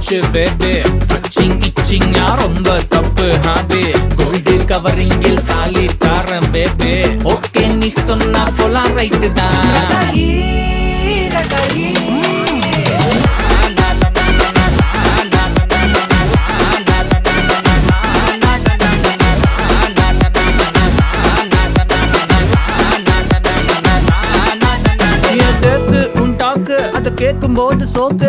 போச்சு baby touching இச்சிங்கா ரொம்ப தப்பு ஹாபி கோல்டு கவரிங்கில் தாலி தாரம் பேபே ஓகே நீ சொன்னா போலாம் ரைட்டு தான் கேட்கும் போது சோக்கு